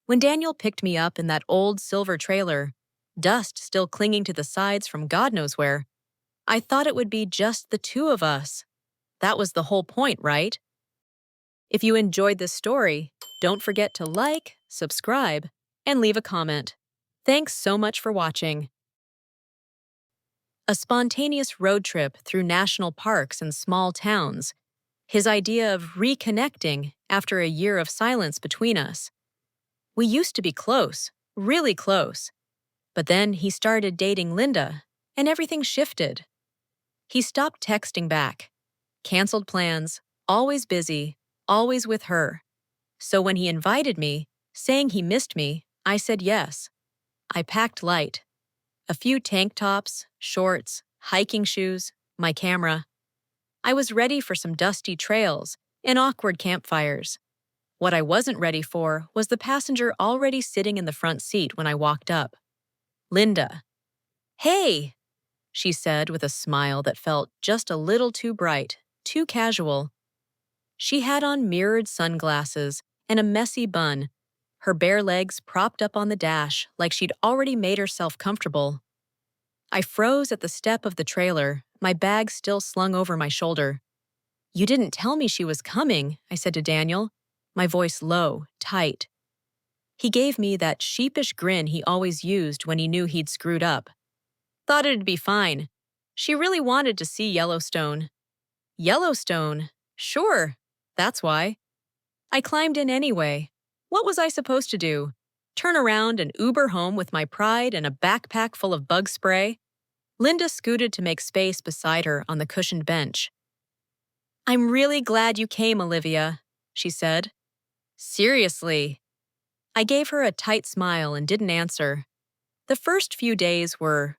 When Daniel picked me up in that old silver trailer, dust still clinging to the sides from God knows where, I thought it would be just the two of us. That was the whole point, right? If you enjoyed this story, don't forget to like, subscribe, and leave a comment. Thanks so much for watching. A spontaneous road trip through national parks and small towns. His idea of reconnecting after a year of silence between us. We used to be close, really close. But then he started dating Linda, and everything shifted. He stopped texting back, canceled plans, always busy, always with her. So when he invited me, saying he missed me, I said yes. I packed light. A few tank tops, shorts, hiking shoes, my camera. I was ready for some dusty trails and awkward campfires. What I wasn't ready for was the passenger already sitting in the front seat when I walked up. Linda. "Hey," she said with a smile that felt just a little too bright, too casual. She had on mirrored sunglasses and a messy bun, her bare legs propped up on the dash like she'd already made herself comfortable. I froze at the step of the trailer, my bag still slung over my shoulder. "You didn't tell me she was coming," I said to Daniel, my voice low, tight. He gave me that sheepish grin he always used when he knew he'd screwed up. "Thought it'd be fine. She really wanted to see Yellowstone." "Yellowstone? Sure. That's why." I climbed in anyway. What was I supposed to do? Turn around and Uber home with my pride and a backpack full of bug spray? Linda scooted to make space beside her on the cushioned bench. "I'm really glad you came, Olivia," she said. "Seriously." I gave her a tight smile and didn't answer. The first few days were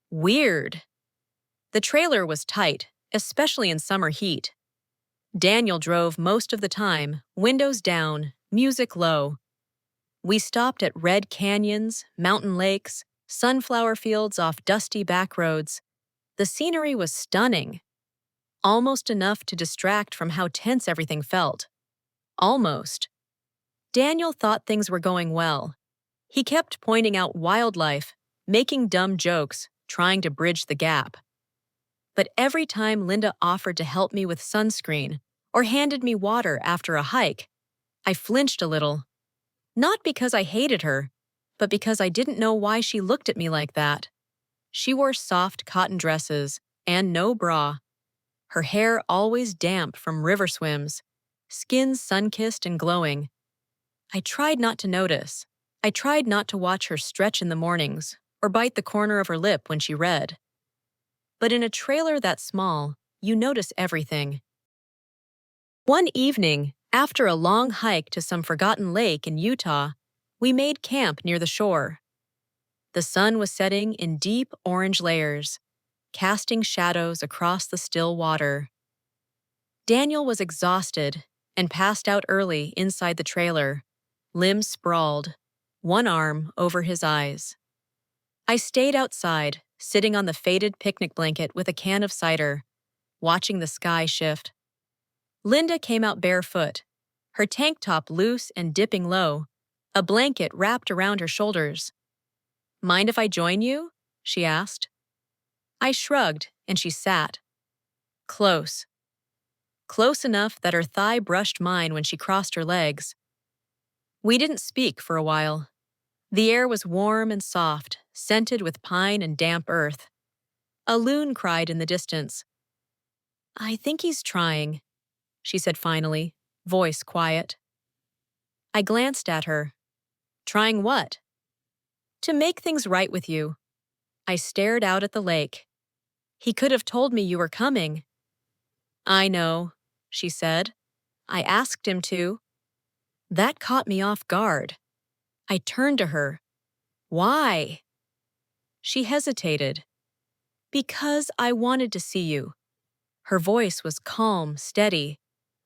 weird. The trailer was tight, especially in summer heat. Daniel drove most of the time, windows down, music low. We stopped at red canyons, mountain lakes, sunflower fields off dusty back roads. The scenery was stunning. Almost enough to distract from how tense everything felt. Almost. Daniel thought things were going well. He kept pointing out wildlife, making dumb jokes, trying to bridge the gap. But every time Linda offered to help me with sunscreen or handed me water after a hike, I flinched a little. Not because I hated her, but because I didn't know why she looked at me like that. She wore soft cotton dresses and no bra. Her hair always damp from river swims, skin sun-kissed and glowing. I tried not to notice. I tried not to watch her stretch in the mornings or bite the corner of her lip when she read. But in a trailer that small, you notice everything. One evening, after a long hike to some forgotten lake in Utah, we made camp near the shore. The sun was setting in deep orange layers, casting shadows across the still water. Daniel was exhausted and passed out early inside the trailer, limbs sprawled, one arm over his eyes. I stayed outside, sitting on the faded picnic blanket with a can of cider, watching the sky shift. Linda came out barefoot, her tank top loose and dipping low, a blanket wrapped around her shoulders. "Mind if I join you?" she asked. I shrugged, and she sat. Close. Close enough that her thigh brushed mine when she crossed her legs. We didn't speak for a while. The air was warm and soft, scented with pine and damp earth. A loon cried in the distance. "I think he's trying," she said finally, voice quiet. I glanced at her. "Trying what?" "To make things right with you." I stared out at the lake. "He could have told me you were coming." "I know," she said. "I asked him to." That caught me off guard. I turned to her. "Why?" She hesitated. "Because I wanted to see you." Her voice was calm, steady,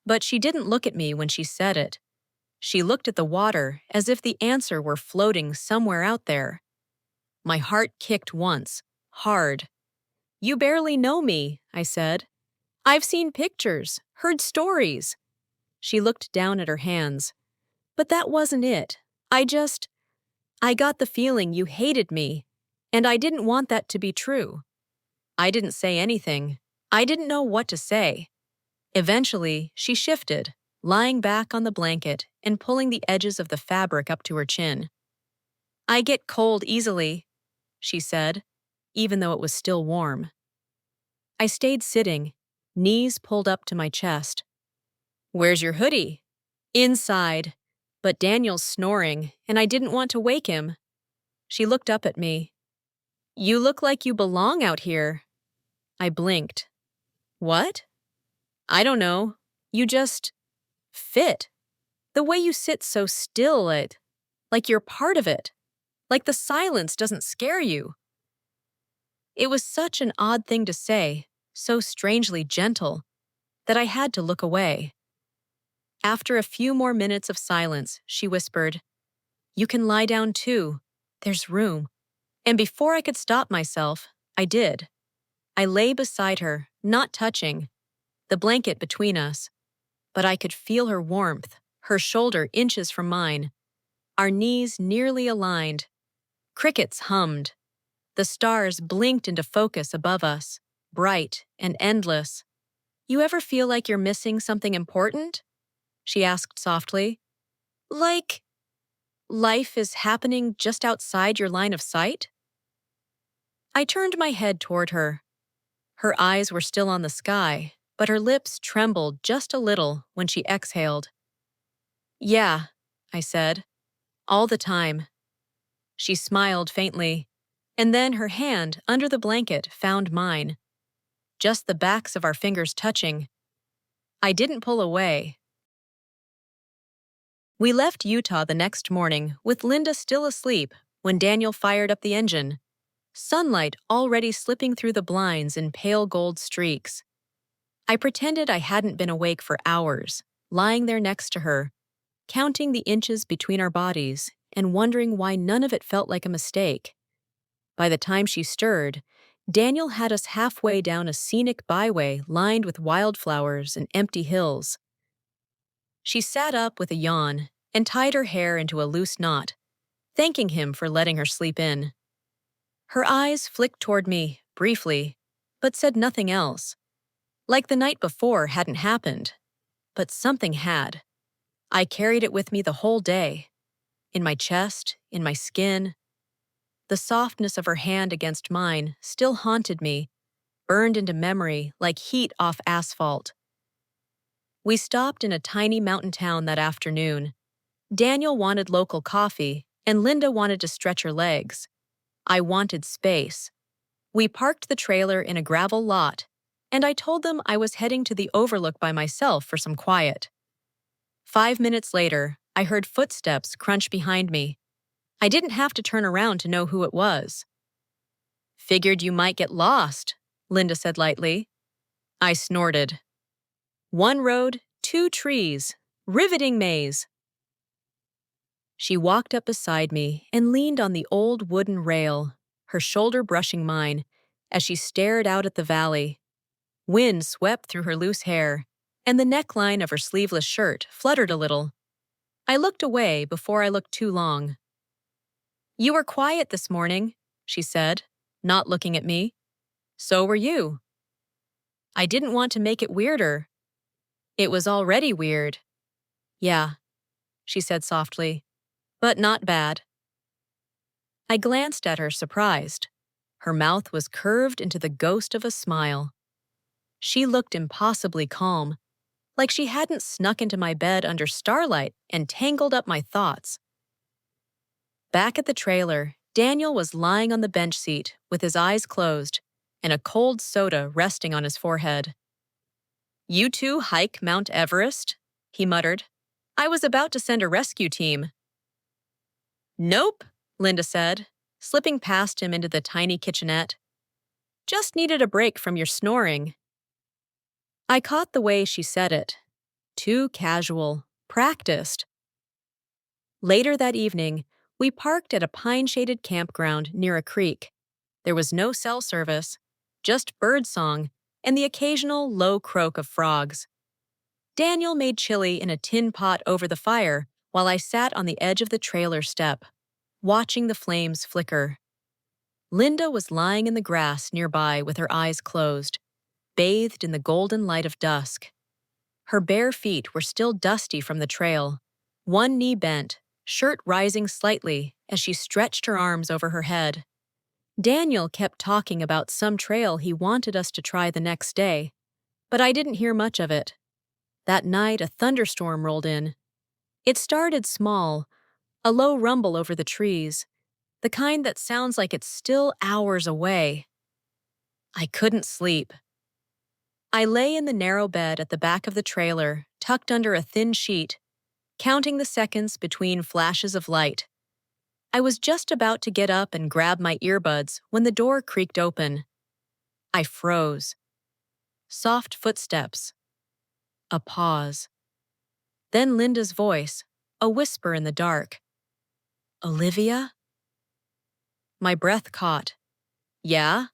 but she didn't look at me when she said it. She looked at the water as if the answer were floating somewhere out there. My heart kicked once, hard. "You barely know me," I said. "I've seen pictures, heard stories." She looked down at her hands. "But that wasn't it. I just, I got the feeling you hated me, and I didn't want that to be true. I didn't say anything. I didn't know what to say. Eventually, she shifted, lying back on the blanket and pulling the edges of the fabric up to her chin. I get cold easily, she said, even though it was still warm. I stayed sitting, knees pulled up to my chest. Where's your hoodie? Inside. But Daniel's snoring, and I didn't want to wake him. She looked up at me. You look like you belong out here. I blinked. What? I don't know. You just fit. The way you sit so still, like you're part of it. Like the silence doesn't scare you. It was such an odd thing to say, so strangely gentle, that I had to look away. After a few more minutes of silence, she whispered, You can lie down too. There's room. And before I could stop myself, I did. I lay beside her, not touching, the blanket between us. But I could feel her warmth, her shoulder inches from mine. Our knees nearly aligned. Crickets hummed. The stars blinked into focus above us, bright and endless. You ever feel like you're missing something important? She asked softly. Like life is happening just outside your line of sight? I turned my head toward her. Her eyes were still on the sky, but her lips trembled just a little when she exhaled. Yeah, I said, all the time. She smiled faintly, and then her hand under the blanket found mine, just the backs of our fingers touching. I didn't pull away. We left Utah the next morning with Linda still asleep when Daniel fired up the engine, sunlight already slipping through the blinds in pale gold streaks. I pretended I hadn't been awake for hours, lying there next to her, counting the inches between our bodies and wondering why none of it felt like a mistake. By the time she stirred, Daniel had us halfway down a scenic byway lined with wildflowers and empty hills. She sat up with a yawn and tied her hair into a loose knot, thanking him for letting her sleep in. Her eyes flicked toward me, briefly, but said nothing else. Like the night before hadn't happened, but something had. I carried it with me the whole day. In my chest, in my skin. The softness of her hand against mine still haunted me, burned into memory like heat off asphalt. We stopped in a tiny mountain town that afternoon. Daniel wanted local coffee, and Linda wanted to stretch her legs. I wanted space. We parked the trailer in a gravel lot, and I told them I was heading to the overlook by myself for some quiet. 5 minutes later, I heard footsteps crunch behind me. I didn't have to turn around to know who it was. Figured you might get lost, Linda said lightly. I snorted. One road, two trees, riveting maze. She walked up beside me and leaned on the old wooden rail, her shoulder brushing mine, as she stared out at the valley. Wind swept through her loose hair, and the neckline of her sleeveless shirt fluttered a little. I looked away before I looked too long. You were quiet this morning, she said, not looking at me. So were you. I didn't want to make it weirder. It was already weird. Yeah, she said softly, but not bad. I glanced at her, surprised. Her mouth was curved into the ghost of a smile. She looked impossibly calm, like she hadn't snuck into my bed under starlight and tangled up my thoughts. Back at the trailer, Daniel was lying on the bench seat with his eyes closed and a cold soda resting on his forehead. You two hike Mount Everest? He muttered. I was about to send a rescue team. Nope, Linda said, slipping past him into the tiny kitchenette. Just needed a break from your snoring. I caught the way she said it. Too casual, practiced. Later that evening, we parked at a pine-shaded campground near a creek. There was no cell service, just birdsong and the occasional low croak of frogs. Daniel made chili in a tin pot over the fire while I sat on the edge of the trailer step, watching the flames flicker. Linda was lying in the grass nearby with her eyes closed, bathed in the golden light of dusk. Her bare feet were still dusty from the trail, one knee bent, shirt rising slightly as she stretched her arms over her head. Daniel kept talking about some trail he wanted us to try the next day, but I didn't hear much of it. That night, a thunderstorm rolled in. It started small, a low rumble over the trees, the kind that sounds like it's still hours away. I couldn't sleep. I lay in the narrow bed at the back of the trailer, tucked under a thin sheet, counting the seconds between flashes of light. I was just about to get up and grab my earbuds when the door creaked open. I froze. Soft footsteps. A pause. Then Linda's voice, a whisper in the dark. "Olivia?" My breath caught. "Yeah?"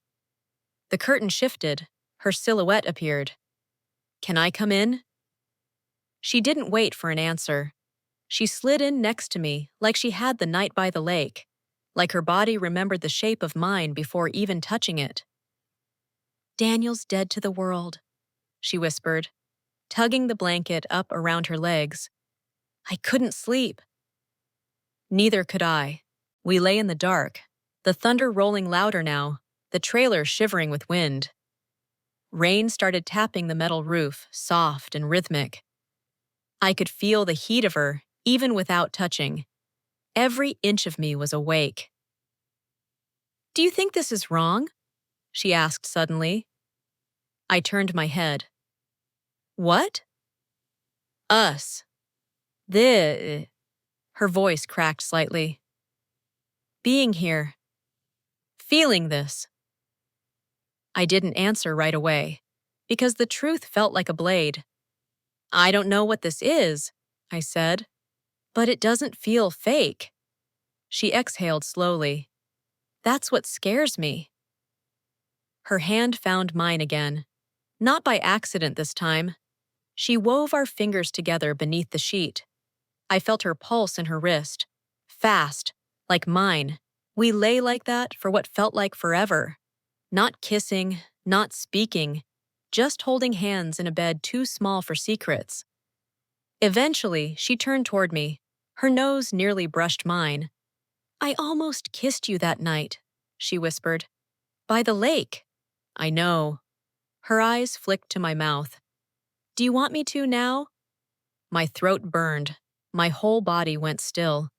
The curtain shifted. Her silhouette appeared. "Can I come in?" She didn't wait for an answer. She slid in next to me like she had the night by the lake, like her body remembered the shape of mine before even touching it. "Daniel's dead to the world," she whispered, tugging the blanket up around her legs. I couldn't sleep. Neither could I. We lay in the dark, the thunder rolling louder now, the trailer shivering with wind. Rain started tapping the metal roof, soft and rhythmic. I could feel the heat of her, even without touching. Every inch of me was awake. "Do you think this is wrong?" she asked suddenly. I turned my head. "What?" "Us. The..." Her voice cracked slightly. "Being here. Feeling this." I didn't answer right away, because the truth felt like a blade. "I don't know what this is," I said, "but it doesn't feel fake." She exhaled slowly. "That's what scares me." Her hand found mine again. Not by accident this time. She wove our fingers together beneath the sheet. I felt her pulse in her wrist. Fast, like mine. We lay like that for what felt like forever. Not kissing, not speaking, just holding hands in a bed too small for secrets. Eventually, she turned toward me. Her nose nearly brushed mine. "I almost kissed you that night," she whispered. "By the lake." "I know." Her eyes flicked to my mouth. "Do you want me to now?" My throat burned. My whole body went still.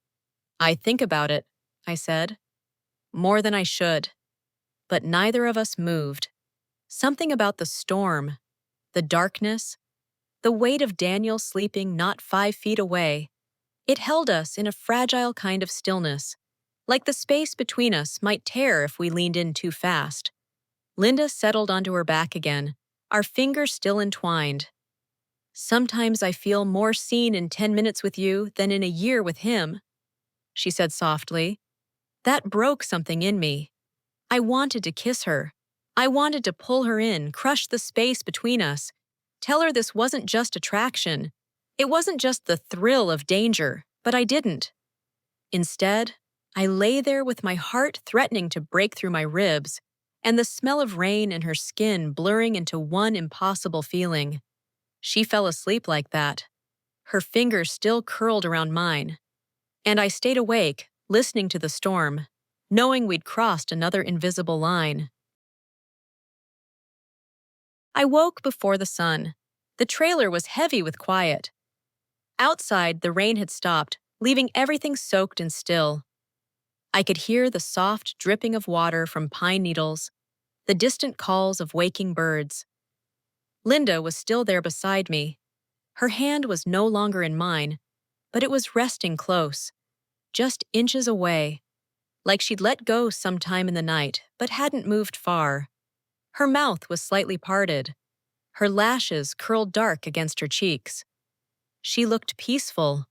"I think about it," I said. "More than I should." But neither of us moved. Something about the storm, the darkness, the weight of Daniel sleeping not 5 feet away. It held us in a fragile kind of stillness, like the space between us might tear if we leaned in too fast. Linda settled onto her back again, our fingers still entwined. "Sometimes I feel more seen in 10 minutes with you than in a year with him," she said softly. That broke something in me. I wanted to kiss her. I wanted to pull her in, crush the space between us, tell her this wasn't just attraction. It wasn't just the thrill of danger, but I didn't. Instead, I lay there with my heart threatening to break through my ribs, and the smell of rain and her skin blurring into one impossible feeling. She fell asleep like that, her fingers still curled around mine. And I stayed awake, listening to the storm, knowing we'd crossed another invisible line. I woke before the sun. The trailer was heavy with quiet. Outside, the rain had stopped, leaving everything soaked and still. I could hear the soft dripping of water from pine needles, the distant calls of waking birds. Linda was still there beside me. Her hand was no longer in mine, but it was resting close, just inches away, like she'd let go sometime in the night, but hadn't moved far. Her mouth was slightly parted. Her lashes curled dark against her cheeks. She looked peaceful,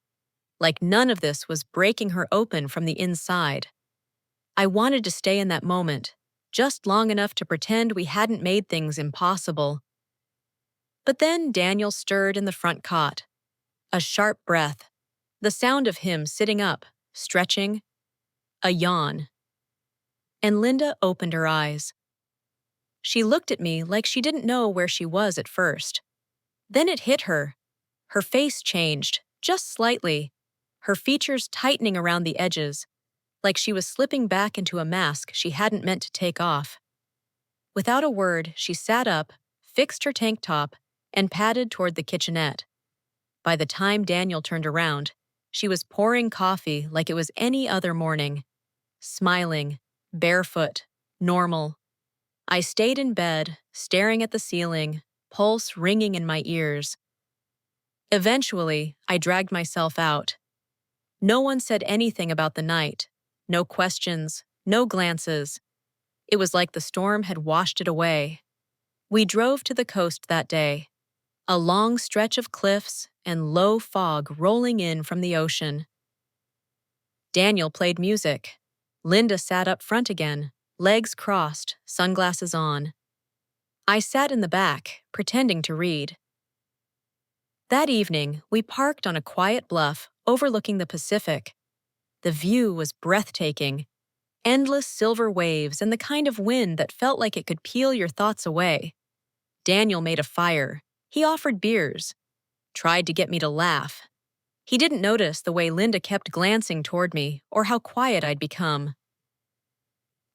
like none of this was breaking her open from the inside. I wanted to stay in that moment, just long enough to pretend we hadn't made things impossible. But then Daniel stirred in the front cot. A sharp breath. The sound of him sitting up, stretching, a yawn. And Linda opened her eyes. She looked at me like she didn't know where she was at first. Then it hit her. Her face changed, just slightly, her features tightening around the edges, like she was slipping back into a mask she hadn't meant to take off. Without a word, she sat up, fixed her tank top, and padded toward the kitchenette. By the time Daniel turned around, she was pouring coffee like it was any other morning. Smiling, barefoot, normal. I stayed in bed, staring at the ceiling, pulse ringing in my ears. Eventually, I dragged myself out. No one said anything about the night. No questions, no glances. It was like the storm had washed it away. We drove to the coast that day. A long stretch of cliffs and low fog rolling in from the ocean. Daniel played music. Linda sat up front again, legs crossed, sunglasses on. I sat in the back, pretending to read. That evening, we parked on a quiet bluff overlooking the Pacific. The view was breathtaking. Endless silver waves and the kind of wind that felt like it could peel your thoughts away. Daniel made a fire. He offered beers. Tried to get me to laugh. He didn't notice the way Linda kept glancing toward me or how quiet I'd become.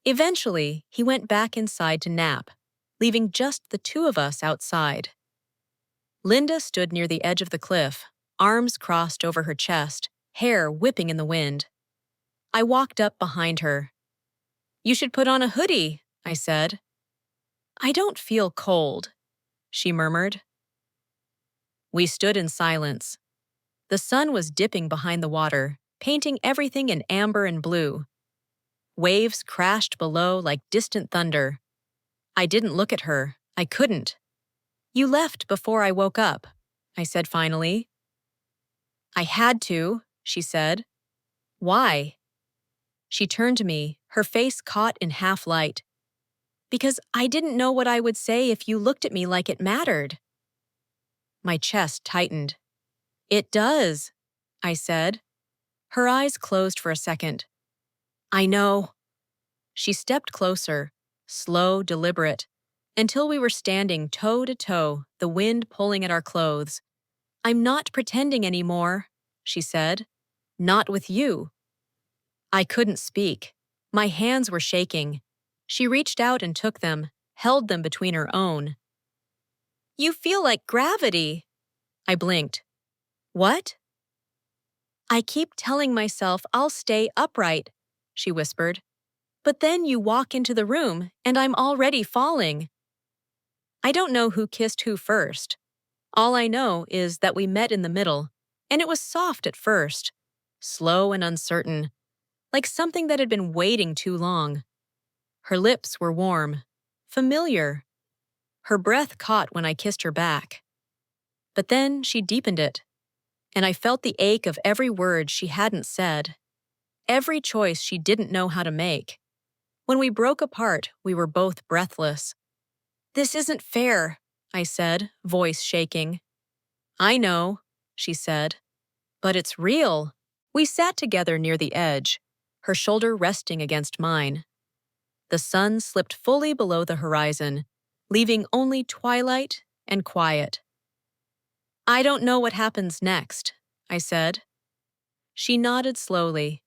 Eventually, he went back inside to nap, leaving just the two of us outside. Linda stood near the edge of the cliff, arms crossed over her chest, hair whipping in the wind. I walked up behind her. "You should put on a hoodie," I said. "I don't feel cold," she murmured. We stood in silence. The sun was dipping behind the water, painting everything in amber and blue. Waves crashed below like distant thunder. I didn't look at her. I couldn't. "You left before I woke up," I said finally. "I had to," she said. "Why?" She turned to me, her face caught in half light. "Because I didn't know what I would say if you looked at me like it mattered." My chest tightened. "It does," I said. Her eyes closed for a second. "I know." She stepped closer, slow, deliberate, until we were standing toe to toe, the wind pulling at our clothes. "I'm not pretending anymore," she said. "Not with you." I couldn't speak. My hands were shaking. She reached out and took them, held them between her own. "You feel like gravity." I blinked. "What?" "I keep telling myself I'll stay upright," she whispered. "But then you walk into the room and I'm already falling." I don't know who kissed who first. All I know is that we met in the middle, and it was soft at first, slow and uncertain, like something that had been waiting too long. Her lips were warm, familiar. Her breath caught when I kissed her back. But then she deepened it, and I felt the ache of every word she hadn't said, every choice she didn't know how to make. When we broke apart, we were both breathless. "This isn't fair," I said, voice shaking. "I know," she said. "But it's real." We sat together near the edge, her shoulder resting against mine. The sun slipped fully below the horizon, leaving only twilight and quiet. "I don't know what happens next," I said. She nodded slowly.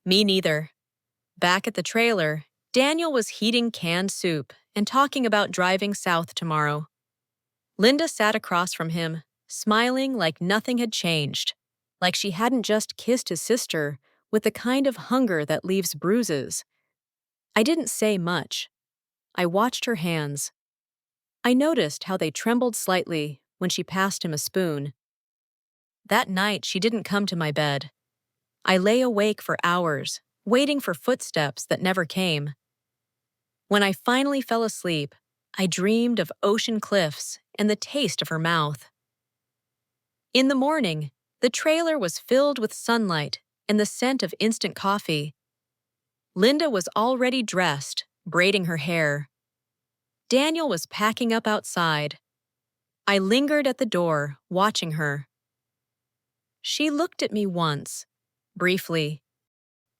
"Me neither." Back at the trailer, Daniel was heating canned soup and talking about driving south tomorrow. Linda sat across from him, smiling like nothing had changed, like she hadn't just kissed his sister with the kind of hunger that leaves bruises. I didn't say much. I watched her hands. I noticed how they trembled slightly when she passed him a spoon. That night, she didn't come to my bed. I lay awake for hours, waiting for footsteps that never came. When I finally fell asleep, I dreamed of ocean cliffs and the taste of her mouth. In the morning, the trailer was filled with sunlight and the scent of instant coffee. Linda was already dressed, braiding her hair. Daniel was packing up outside. I lingered at the door, watching her. She looked at me once, briefly,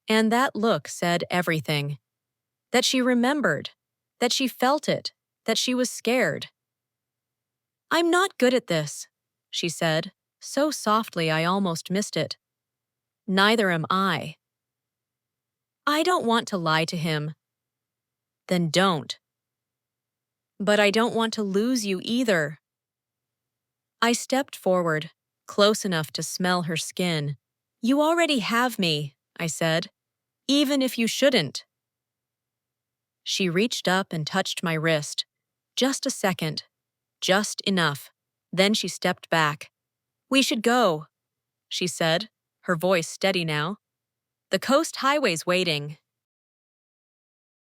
and that look said everything. That she remembered, that she felt it, that she was scared. "I'm not good at this," she said, so softly I almost missed it. "Neither am I." "I don't want to lie to him." "Then don't." "But I don't want to lose you either." I stepped forward, close enough to smell her skin. "You already have me," I said, "even if you shouldn't." She reached up and touched my wrist. Just a second. Just enough. Then she stepped back. "We should go," she said, her voice steady now. "The coast highway's waiting."